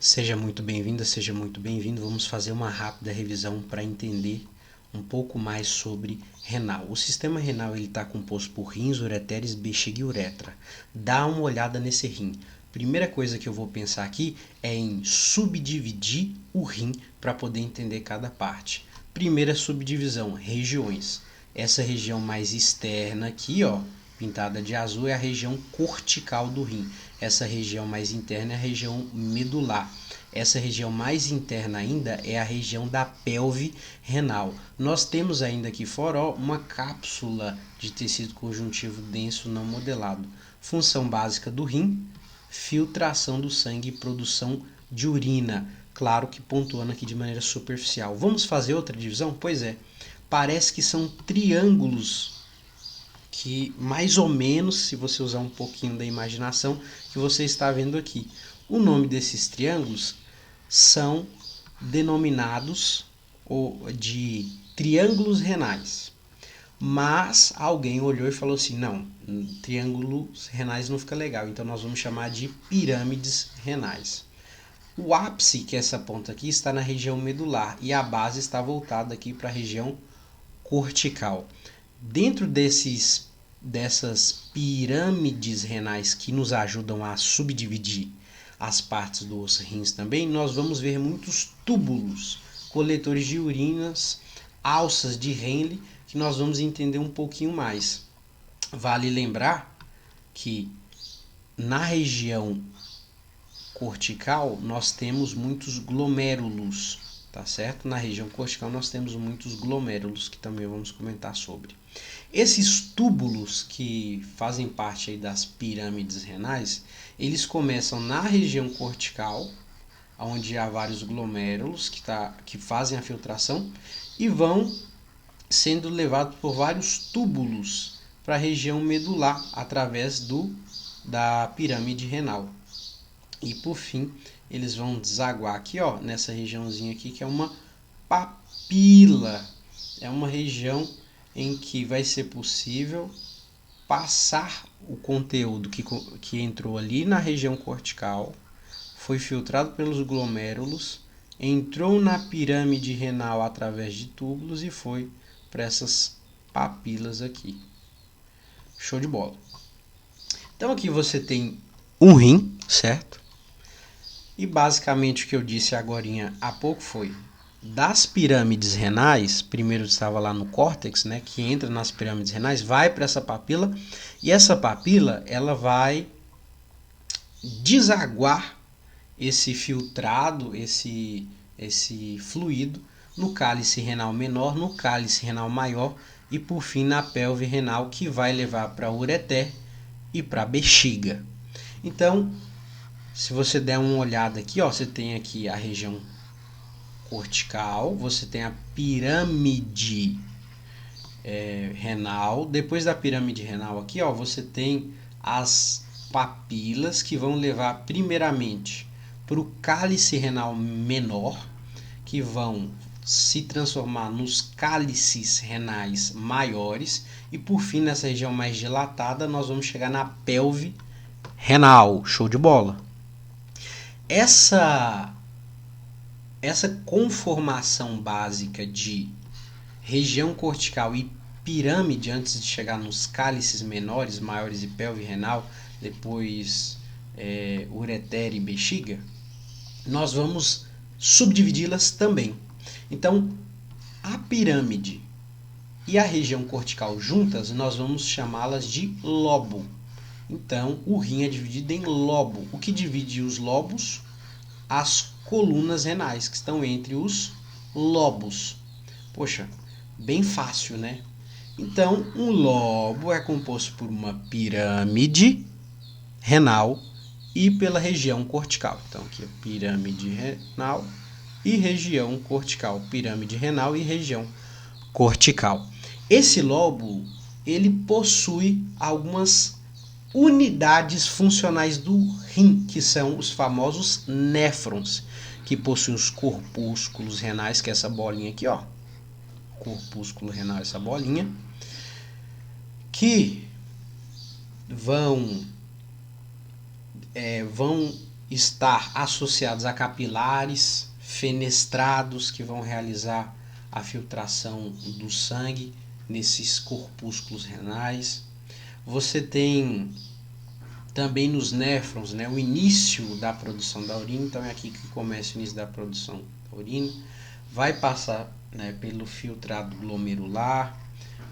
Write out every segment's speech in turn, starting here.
Seja muito bem-vinda, seja muito bem-vindo. Vamos fazer uma rápida revisão para entender um pouco mais sobre renal. O sistema renal está composto por rins, ureteres, bexiga e uretra. Dá uma olhada nesse rim. Primeira coisa que eu vou pensar aqui é em subdividir o rim para poder entender cada parte. Primeira subdivisão, regiões. Essa região mais externa aqui, ó, pintada de azul, é a região cortical do rim. Essa região mais interna é a região medular. Essa região mais interna ainda é a região da pelve renal. Nós temos ainda aqui fora, ó, uma cápsula de tecido conjuntivo denso não modelado. Função básica do rim: filtração do sangue e produção de urina. Claro que pontuando aqui de maneira superficial. Vamos fazer outra divisão? Pois é. Parece que são triângulos que, mais ou menos, se você usar um pouquinho da imaginação, que você está vendo aqui. O nome desses triângulos são denominados de triângulos renais. Mas alguém olhou e falou assim, não, triângulos renais não fica legal, então nós vamos chamar de pirâmides renais. O ápice, que é essa ponta aqui, está na região medular e a base está voltada aqui para a região cortical. Dentro dessas pirâmides renais que nos ajudam a subdividir as partes dos rins também, nós vamos ver muitos túbulos, coletores de urinas, alças de Henle, que nós vamos entender um pouquinho mais. Vale lembrar que na região cortical nós temos muitos glomérulos, tá certo? Na região cortical nós temos muitos glomérulos, que também vamos comentar sobre. Esses túbulos que fazem parte aí das pirâmides renais, eles começam na região cortical, onde há vários glomérulos que fazem a filtração, e vão sendo levados por vários túbulos para a região medular, através da pirâmide renal. E por fim, eles vão desaguar aqui, ó, nessa regiãozinha aqui, que é uma papila. É uma região em que vai ser possível passar o conteúdo que entrou ali na região cortical, foi filtrado pelos glomérulos, entrou na pirâmide renal através de túbulos e foi para essas papilas aqui. Show de bola. Então aqui você tem um rim, certo? E basicamente o que eu disse agorinha há pouco foi: das pirâmides renais, primeiro estava lá no córtex, né, que entra nas pirâmides renais, vai para essa papila, e essa papila ela vai desaguar esse filtrado, esse fluido, no cálice renal menor, no cálice renal maior e por fim na pelve renal, que vai levar para a ureter e para a bexiga. Então, se você der uma olhada aqui, ó, você tem aqui a região cortical, você tem a pirâmide renal. Depois da pirâmide renal aqui, ó, você tem as papilas que vão levar primeiramente para o cálice renal menor, que vão se transformar nos cálices renais maiores, e por fim nessa região mais dilatada nós vamos chegar na pelve renal. Show de bola! Essa conformação básica de região cortical e pirâmide, antes de chegar nos cálices menores, maiores e pelve renal, depois ureter e bexiga, nós vamos subdividi-las também. Então, a pirâmide e a região cortical juntas, nós vamos chamá-las de lobo. Então, o rim é dividido em lobo. O que divide os lobos? As colunas renais, que estão entre os lobos. Poxa, bem fácil, né? Então, um lobo é composto por uma pirâmide renal e pela região cortical. Então, aqui é pirâmide renal e região cortical. Pirâmide renal e região cortical. Esse lobo, ele possui algumas unidades funcionais do rim, que são os famosos néfrons, que possuem os corpúsculos renais, que é essa bolinha aqui, ó. Corpúsculo renal, essa bolinha, que vão estar associados a capilares fenestrados que vão realizar a filtração do sangue nesses corpúsculos renais. Você tem também nos néfrons, né, o início da produção da urina, então é aqui que começa o início da produção da urina. Vai passar, né, pelo filtrado glomerular,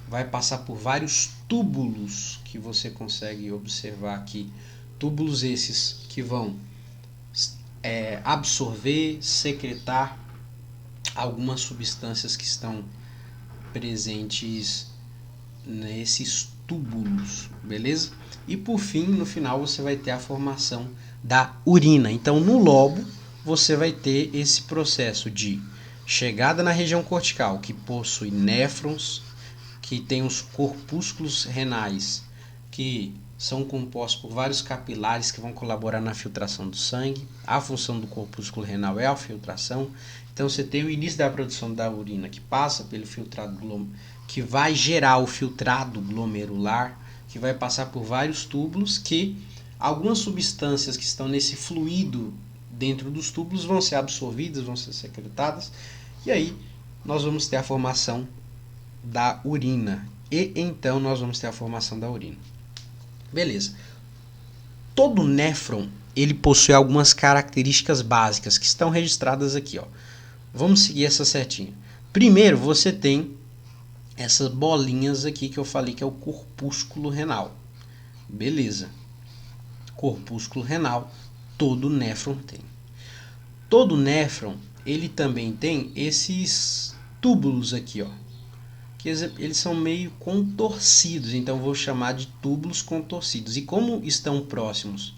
vai passar por vários túbulos que você consegue observar aqui. Túbulos esses que vão absorver, secretar algumas substâncias que estão presentes nesses túbulos, beleza? E por fim, no final, você vai ter a formação da urina. Então, no lobo, você vai ter esse processo de chegada na região cortical, que possui néfrons, que tem os corpúsculos renais, que são compostos por vários capilares que vão colaborar na filtração do sangue. A função do corpúsculo renal é a filtração. Então você tem o início da produção da urina, que passa pelo filtrado que vai gerar o filtrado glomerular, que vai passar por vários túbulos, que algumas substâncias que estão nesse fluido dentro dos túbulos vão ser absorvidas, vão ser secretadas, e aí nós vamos ter a formação da urina. E então nós vamos ter a formação da urina. Beleza. Todo néfron, ele possui algumas características básicas que estão registradas aqui, ó. Vamos seguir essa setinha. Primeiro, você tem essas bolinhas aqui que eu falei que é o corpúsculo renal. Beleza. Corpúsculo renal, todo néfron tem. Todo néfron, ele também tem esses túbulos aqui, ó. Que eles são meio contorcidos, então eu vou chamar de túbulos contorcidos. E como estão próximos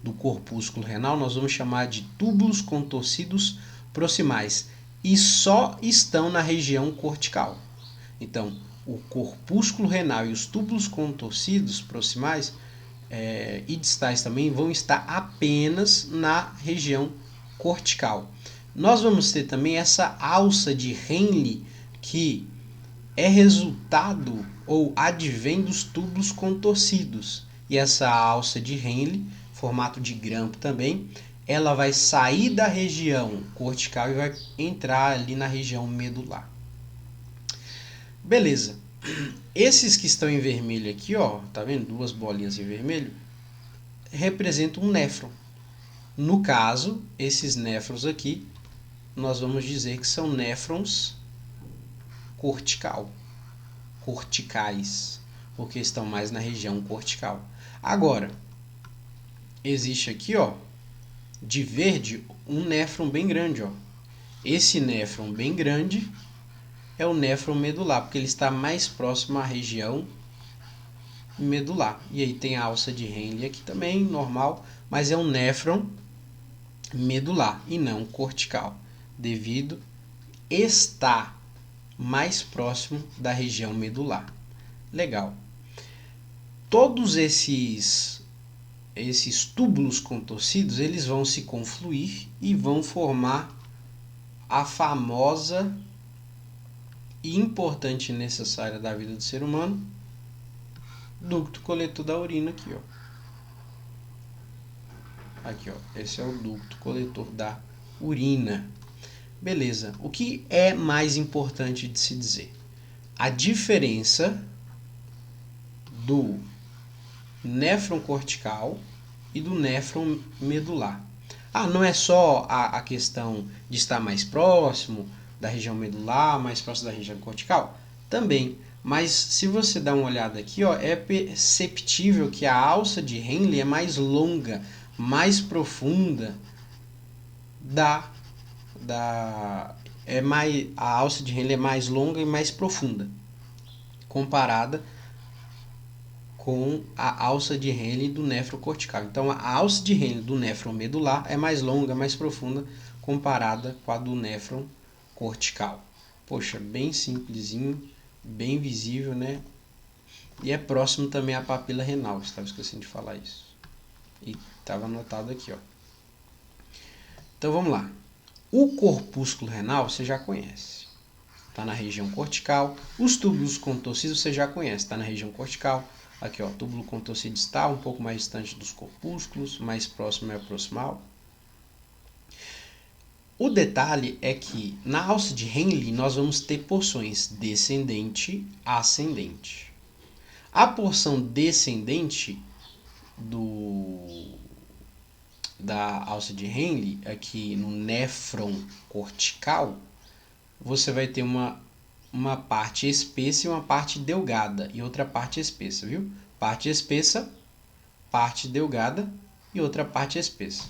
do corpúsculo renal, nós vamos chamar de túbulos contorcidos proximais. E só estão na região cortical. Então, o corpúsculo renal e os túbulos contorcidos proximais e distais também vão estar apenas na região cortical. Nós vamos ter também essa alça de Henle, que é resultado ou advém dos túbulos contorcidos. E essa alça de Henle, formato de grampo também, ela vai sair da região cortical e vai entrar ali na região medular. Beleza. Esses que estão em vermelho aqui, ó, tá vendo? Duas bolinhas em vermelho, representam um néfron. No caso, esses néfrons aqui, nós vamos dizer que são néfrons corticais, porque estão mais na região cortical. Agora, existe aqui, ó, de verde, um néfron bem grande, ó. Esse néfron bem grande é o néfron medular, porque ele está mais próximo à região medular. E aí tem a alça de Henle aqui também, normal, mas é um néfron medular e não cortical, devido estar mais próximo da região medular. Legal. Todos esses túbulos contorcidos, eles vão se confluir e vão formar a famosa e importante e necessária da vida do ser humano, ducto coletor da urina aqui, ó. Aqui, ó. Esse é o ducto coletor da urina. Beleza. O que é mais importante de se dizer? A diferença do néfron cortical e do néfron medular. Não é só a questão de estar mais próximo da região medular, mais próximo da região cortical? Também. Mas se você dá uma olhada aqui, ó, é perceptível que a alça de Henle é mais longa, mais profunda a alça de Henle é mais longa e mais profunda, comparada com a alça de Henle do néfron cortical. Então, a alça de Henle do néfron medular é mais longa, mais profunda, comparada com a do néfron cortical. Poxa, bem simplesinho, bem visível, né? E é próximo também à papila renal, estava esquecendo de falar isso. E estava anotado aqui, ó. Então, vamos lá. O corpúsculo renal você já conhece. Está na região cortical. Os túbulos contorcidos você já conhece. Está na região cortical. Aqui, ó, túbulo contorcido está um pouco mais distante dos corpúsculos, mais próximo é o proximal. O detalhe é que na alça de Henle nós vamos ter porções descendente, ascendente. A porção descendente da alça de Henle, aqui no néfron cortical, você vai ter uma parte espessa e uma parte delgada, e outra parte espessa, viu? Parte espessa, parte delgada e outra parte espessa.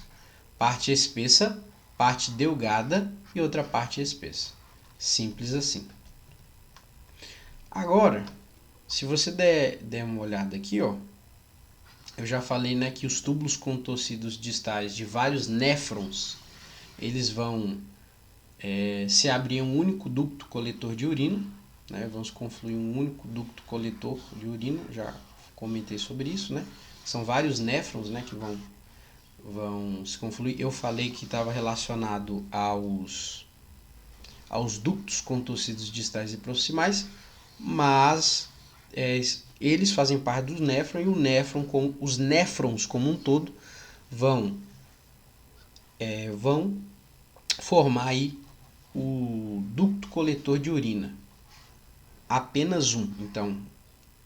Parte espessa, parte delgada e outra parte espessa. Simples assim. Agora, se você der uma olhada aqui, ó, eu já falei, né, que os túbulos contorcidos distais de vários néfrons, eles vão se abrir um único ducto coletor de urina, né, vamos confluir um único ducto coletor de urina, já comentei sobre isso, né, são vários néfrons, né, que vão se confluir. Eu falei que estava relacionado aos ductos contorcidos distais e proximais, mas eles fazem parte do néfron, e os néfrons como um todo vão formar aí o ducto coletor de urina. Apenas um. Então,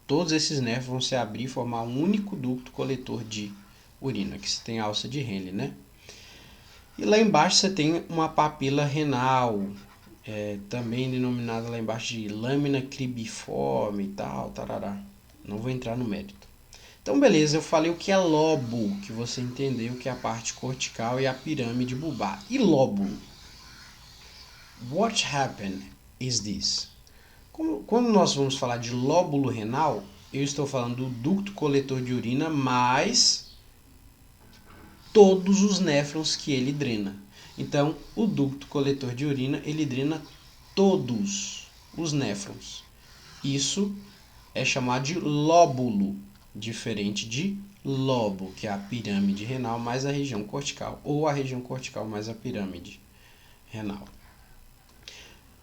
todos esses néfrons vão se abrir e formar um único ducto coletor de urina, que você tem a alça de Henle, né? E lá embaixo você tem uma papila renal, também denominada lá embaixo de lâmina cribiforme e tal, tarará. Não vou entrar no mérito. Então, beleza, eu falei o que é lóbulo, que você entendeu que é a parte cortical e a pirâmide bulbar. E lóbulo? What happened is this? Quando nós vamos falar de lóbulo renal, eu estou falando do ducto coletor de urina mais todos os néfrons que ele drena. Então, o ducto coletor de urina, ele drena todos os néfrons. Isso é chamado de lóbulo, diferente de lobo, que é a pirâmide renal mais a região cortical, ou a região cortical mais a pirâmide renal.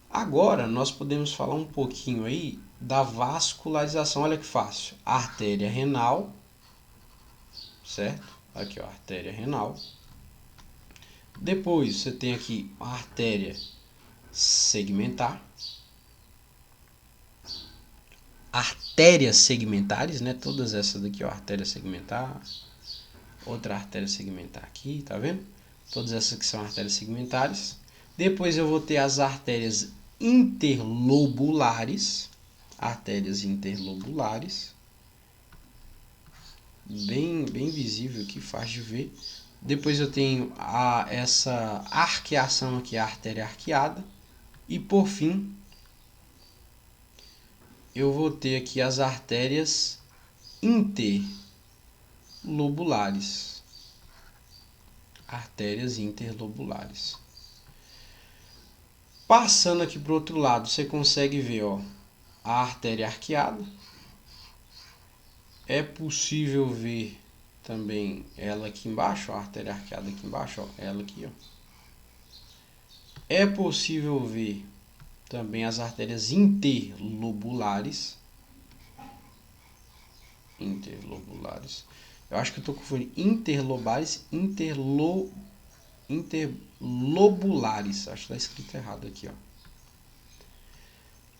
Agora, nós podemos falar um pouquinho aí da vascularização. Olha que fácil. A artéria renal, certo? Aqui, ó, artéria renal. Depois, você tem aqui a artéria segmentar. Artérias segmentares, né? Todas essas daqui, ó, artéria segmentar. Outra artéria segmentar aqui, tá vendo? Todas essas que são artérias segmentares. Depois eu vou ter as artérias interlobulares. Artérias interlobulares. Bem visível aqui, fácil de ver. Depois eu tenho essa arqueação aqui, a artéria arqueada. E por fim, eu vou ter aqui as artérias interlobulares. Artérias interlobulares. Passando aqui para o outro lado, você consegue ver, ó, a artéria arqueada. É possível ver também ela aqui embaixo, ó, a artéria arqueada aqui embaixo, ó, ela aqui, ó. É possível ver também as artérias interlobulares. Eu acho que eu estou confundindo interlobulares. Acho que está escrito errado aqui, ó.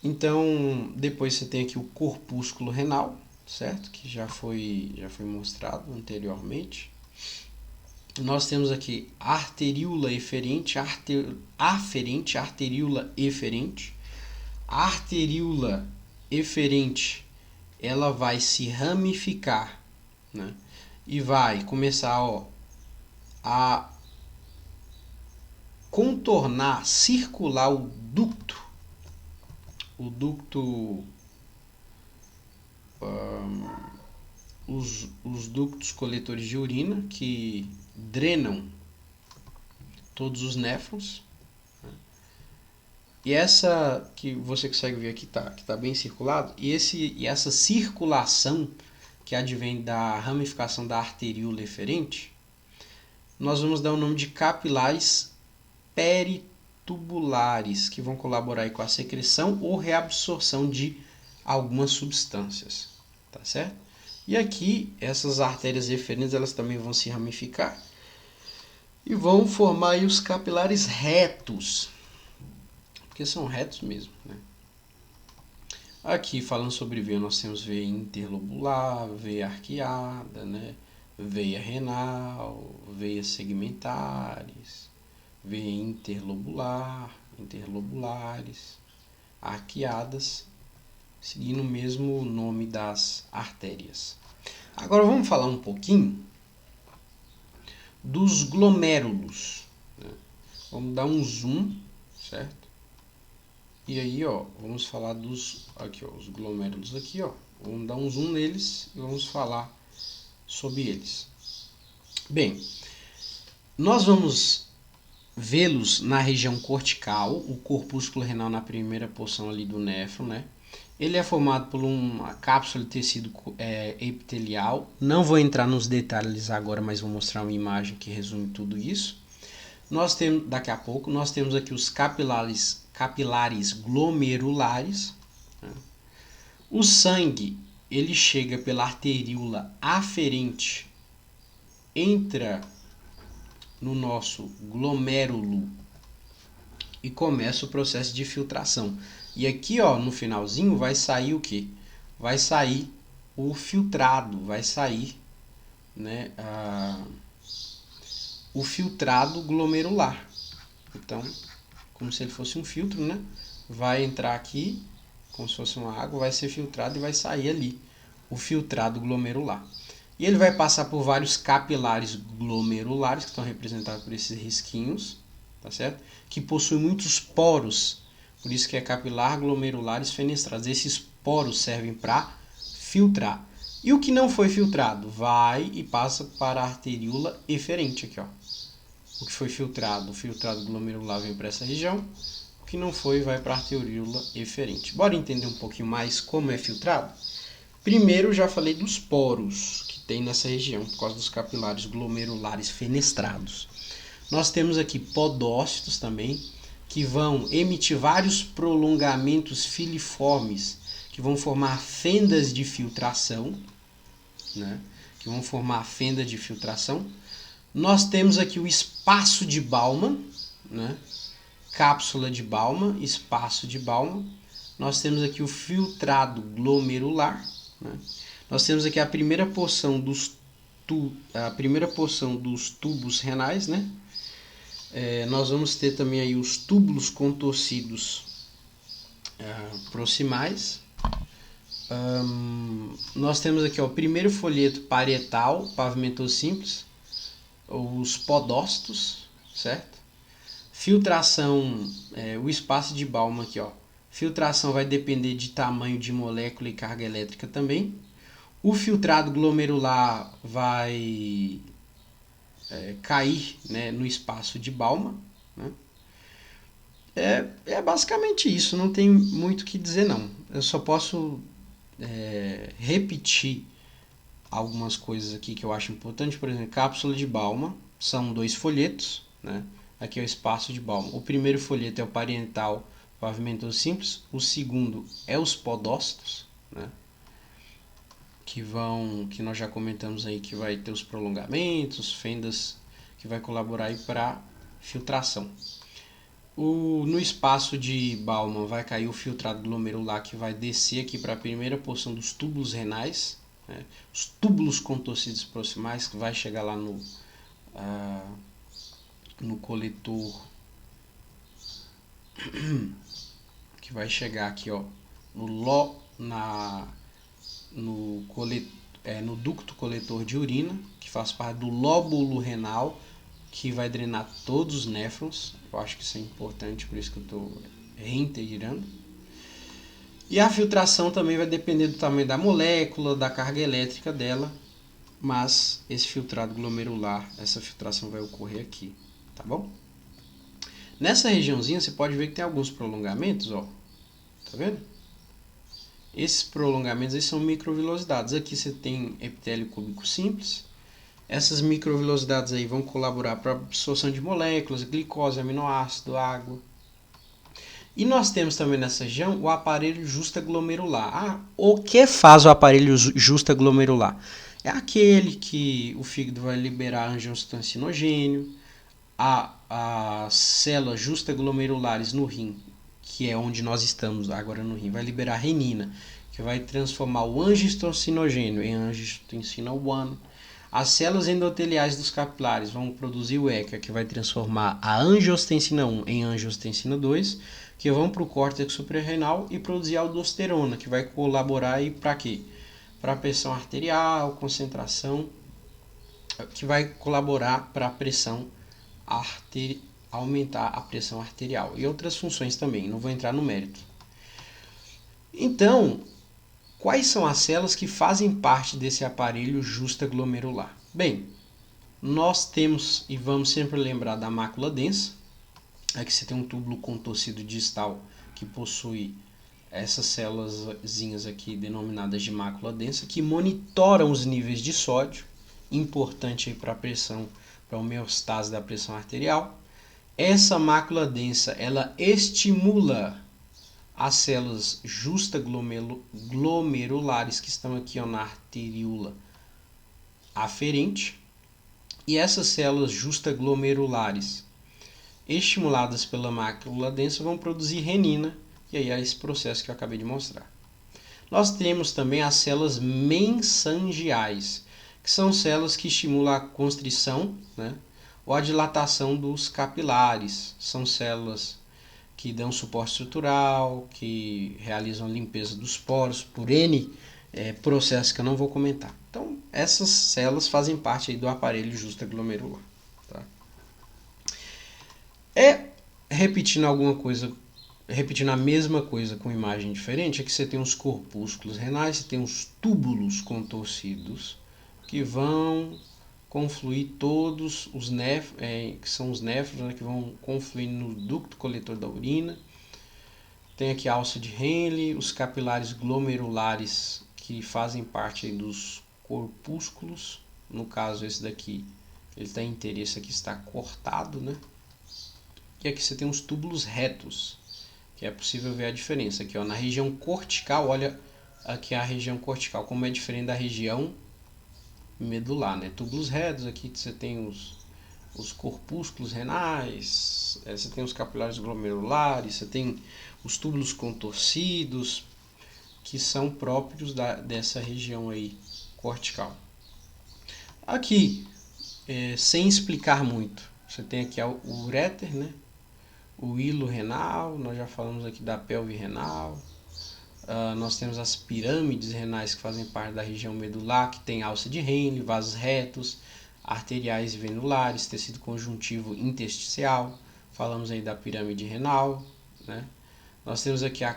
Então, depois você tem aqui o corpúsculo renal, certo? Que já foi mostrado anteriormente. Nós temos aqui arteríola eferente, aferente, arteríola eferente. A arteríola eferente, ela vai se ramificar, né? E vai começar, ó, a contornar, circular o ducto. Os ductos coletores de urina que drenam todos os néfrons. E essa que você consegue ver aqui que tá bem circulado, e essa circulação que advém da ramificação da arteríola eferente, nós vamos dar o nome de capilares peritubulares, que vão colaborar aí com a secreção ou reabsorção de algumas substâncias, tá certo? E aqui, essas artérias eferentes, elas também vão se ramificar e vão formar aí os capilares retos, porque são retos mesmo, né? Aqui, falando sobre veia, nós temos veia interlobular, veia arqueada, né? Veia renal, veias segmentares, veia interlobulares, arqueadas, seguindo o mesmo nome das artérias. Agora vamos falar um pouquinho dos glomérulos, né? Vamos dar um zoom, certo? E aí, ó, vamos falar dos aqui, ó, os glomérulos aqui, ó. Vamos dar um zoom neles e vamos falar sobre eles. Bem, nós vamos vê-los na região cortical, o corpúsculo renal na primeira porção ali do néfron, né? Ele é formado por uma cápsula de tecido epitelial. Não vou entrar nos detalhes agora, mas vou mostrar uma imagem que resume tudo isso. Nós temos, daqui a pouco, nós temos aqui os capilares glomerulares, né? O sangue, ele chega pela arteríola aferente, entra no nosso glomérulo e começa o processo de filtração. E aqui, ó, no finalzinho vai sair o quê? Vai sair o filtrado, vai sair, né, o filtrado glomerular. Então, como se ele fosse um filtro, né? Vai entrar aqui, como se fosse uma água, vai ser filtrado e vai sair ali o filtrado glomerular. E ele vai passar por vários capilares glomerulares, que estão representados por esses risquinhos, tá certo? Que possuem muitos poros, por isso que é capilar glomerulares fenestrados. Esses poros servem para filtrar. E o que não foi filtrado vai e passa para a arteríola eferente aqui, ó. O que foi filtrado, o filtrado glomerular vem para essa região. O que não foi vai para a arteríola eferente. Bora entender um pouquinho mais como é filtrado? Primeiro, já falei dos poros que tem nessa região, por causa dos capilares glomerulares fenestrados. Nós temos aqui podócitos também, que vão emitir vários prolongamentos filiformes, que vão formar fendas de filtração, né? Que vão formar fenda de filtração. Nós temos aqui o espaço de Baumann, né? Cápsula de Baumann, espaço de Baumann. Nós temos aqui o filtrado glomerular, né? Nós temos aqui a primeira porção dos tubos renais, né? Nós vamos ter também aí os túbulos contorcidos proximais. Nós temos aqui, ó, o primeiro folheto parietal, pavimentoso simples, os podócitos, certo? Filtração, o espaço de Baumann aqui, ó. Filtração vai depender de tamanho de molécula e carga elétrica também. O filtrado glomerular vai cair, né, no espaço de Baumann, né? É basicamente isso, não tem muito o que dizer não. Eu só posso repetir algumas coisas aqui que eu acho importante. Por exemplo, cápsula de Baumann, são 2 folhetos, né? Aqui é o espaço de Baumann. O primeiro folheto é o parietal pavimentoso simples, o segundo é os podócitos, né? Que nós já comentamos aí, que vai ter os prolongamentos, fendas, que vai colaborar aí para filtração. No espaço de Baumann vai cair o filtrado glomerular, que vai descer aqui para a primeira porção dos túbulos renais, né? Os túbulos contorcidos proximais, que vai chegar lá no coletor, que vai chegar aqui, ó, no ducto coletor de urina, que faz parte do lóbulo renal, que vai drenar todos os néfrons. Eu acho que isso é importante, por isso que eu estou reintegrando. E a filtração também vai depender do tamanho da molécula, da carga elétrica dela, mas esse filtrado glomerular, essa filtração vai ocorrer aqui, tá bom? Nessa regiãozinha você pode ver que tem alguns prolongamentos, ó, tá vendo? Esses prolongamentos aí são microvilosidades. Aqui você tem epitélio cúbico simples. Essas microvilosidades aí vão colaborar para a absorção de moléculas, glicose, aminoácido, água. E nós temos também nessa região o aparelho justaglomerular. O que faz o aparelho justaglomerular? É aquele que o fígado vai liberar angiostensinogênio, as células justaglomerulares no rim, que é onde nós estamos agora no rim, vai liberar renina, que vai transformar o angiostensinogênio em angiotensina 1. As células endoteliais dos capilares vão produzir o ECA, que vai transformar a angiostensina 1 em angiostensina 2, que vão para o córtex suprarrenal e produzir aldosterona, que vai colaborar para quê? Para a pressão arterial, concentração, que vai colaborar para a pressão aumentar a pressão arterial e outras funções também, não vou entrar no mérito. Então, quais são as células que fazem parte desse aparelho justaglomerular? Bem, nós temos e vamos sempre lembrar da mácula densa. Aqui você tem um túbulo contorcido distal que possui essas células aqui denominadas de mácula densa, que monitoram os níveis de sódio, importante para a pressão, para a homeostase da pressão arterial. Essa mácula densa, ela estimula as células justaglomerulares que estão aqui na arteríola aferente. E essas células justaglomerulares estimuladas pela mácula densa vão produzir renina, e aí é esse processo que eu acabei de mostrar. Nós temos também as células mensangiais, que são células que estimulam a constrição, né, ou a dilatação dos capilares. São células que dão suporte estrutural, que realizam a limpeza dos poros por N processos que eu não vou comentar. Então, essas células fazem parte aí do aparelho justaglomerular. Tá? Repetindo a mesma coisa com imagem diferente, é que você tem os corpúsculos renais, você tem os túbulos contorcidos, que vão confluir todos os néfrons, que são os néfrons, né, que vão confluir no ducto coletor da urina. Tem aqui a alça de Henle, os capilares glomerulares, que fazem parte dos corpúsculos. No caso, esse daqui, ele está inteiro, esse aqui está cortado, né? E aqui você tem os túbulos retos, que é possível ver a diferença. Aqui, ó, na região cortical, olha aqui a região cortical, como é diferente da região medular, né? Túbulos retos, aqui você tem os corpúsculos renais, você tem os capilares glomerulares, você tem os túbulos contorcidos, que são próprios dessa região aí cortical. Aqui, sem explicar muito, você tem aqui o uréter, né? O hilo renal, nós já falamos aqui da pelve renal. Nós temos as pirâmides renais que fazem parte da região medular, que tem alça de Henle, vasos retos, arteriais e venulares, tecido conjuntivo intersticial. Falamos aí da pirâmide renal, né? Nós temos aqui a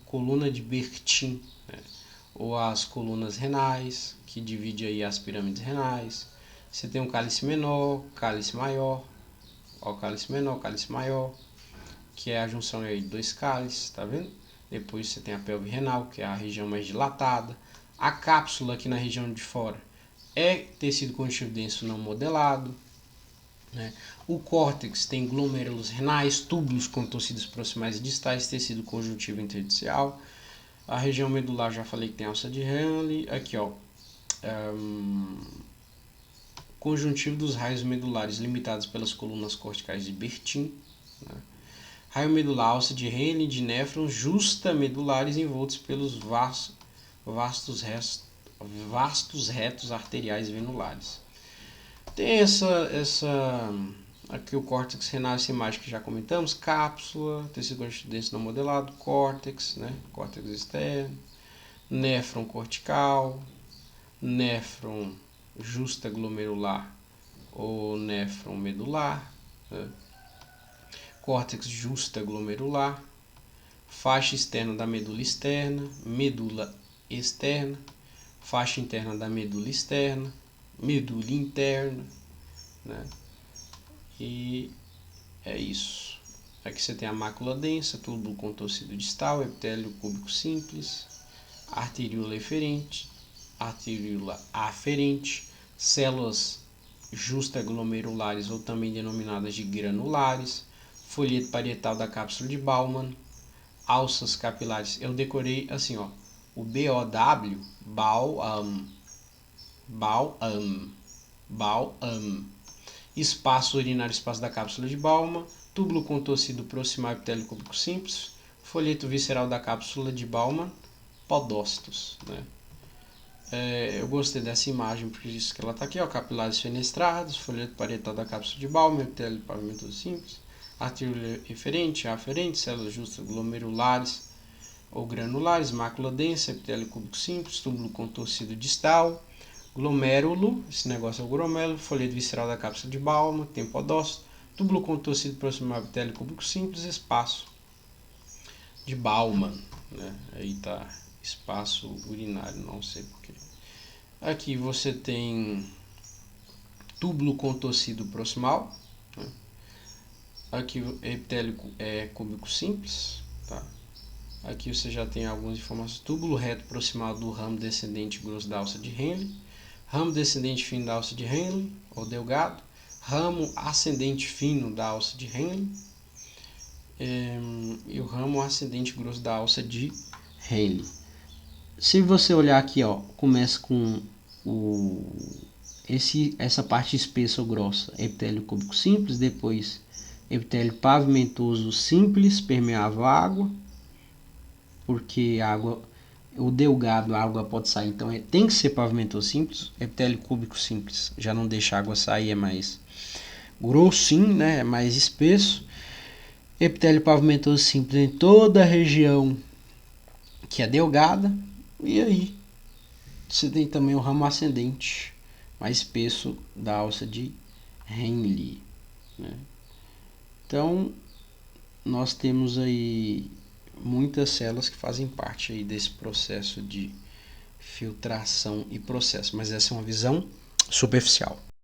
coluna de Bertin, né? Ou as colunas renais, que divide aí as pirâmides renais. Você tem um cálice menor, cálice maior, ó, cálice menor, cálice maior, que é a junção aí de dois cálices, tá vendo? Depois você tem a pelve renal, que é a região mais dilatada. A cápsula aqui na região de fora é tecido conjuntivo denso não modelado, né? O córtex tem glômerulos renais, túbulos contorcidos proximais e distais, tecido conjuntivo intersticial. A região medular já falei que tem alça de Henle. Aqui, ó, conjuntivo dos raios medulares limitados pelas colunas corticais de Bertin, né? Raio medular, alça de Henle, de néfrons justamedulares envoltos pelos vastos retos arteriais venulares. Tem aqui o córtex renal, essa imagem que já comentamos, cápsula, tecido conjuntivo denso não modelado, córtex, né? Córtex externo, néfron cortical, néfron justaglomerular ou néfron medular, né? Córtex justaglomerular, faixa externa da medula externa, faixa interna da medula externa, medula interna, né? E é isso. Aqui você tem a mácula densa, túbulo contorcido distal, epitélio cúbico simples, arteríola aferente, células justaglomerulares ou também denominadas de granulares, folheto parietal da cápsula de Bowman, alças capilares. Eu decorei assim, ó, o BOW, Bowman, espaço urinário, espaço da cápsula de Bowman, túbulo contorcido proximal epitélio cúbico simples, folheto visceral da cápsula de Bowman, podócitos, né? Eu gostei dessa imagem porque isso que ela está aqui, ó, capilares fenestrados, folheto parietal da cápsula de Bowman, epitélio pavimentoso simples, artéria eferente, aferente, células justas glomerulares ou granulares, mácula densa, epitélio cúbico simples, túbulo contorcido distal, glomérulo, esse negócio é o glomérulo, folheto visceral da cápsula de Bowman, tem podócito, túbulo contorcido proximal epitélio cúbico simples, espaço de Bowman, né? Aí tá espaço urinário, não sei porquê. Aqui você tem túbulo contorcido proximal, né? Aqui o epitélio cúbico simples, tá? Aqui você já tem algumas informações. Túbulo reto proximal do ramo descendente grosso da alça de Henle, ramo descendente fino da alça de Henle, ou delgado, ramo ascendente fino da alça de Henle, e o ramo ascendente grosso da alça de Henle. Se você olhar aqui, ó, começa com essa parte espessa ou grossa, epitélio cúbico simples, depois epitélio pavimentoso simples, permeável à água, porque a água, o delgado, a água pode sair, então tem que ser pavimentoso simples. Epitélio cúbico simples já não deixa a água sair, é mais grossinho, né, é mais espesso. Epitélio pavimentoso simples em toda a região que é delgada. E aí você tem também o ramo ascendente mais espesso da alça de Henle, né? Então nós temos aí muitas células que fazem parte aí desse processo de filtração e processo, mas essa é uma visão superficial.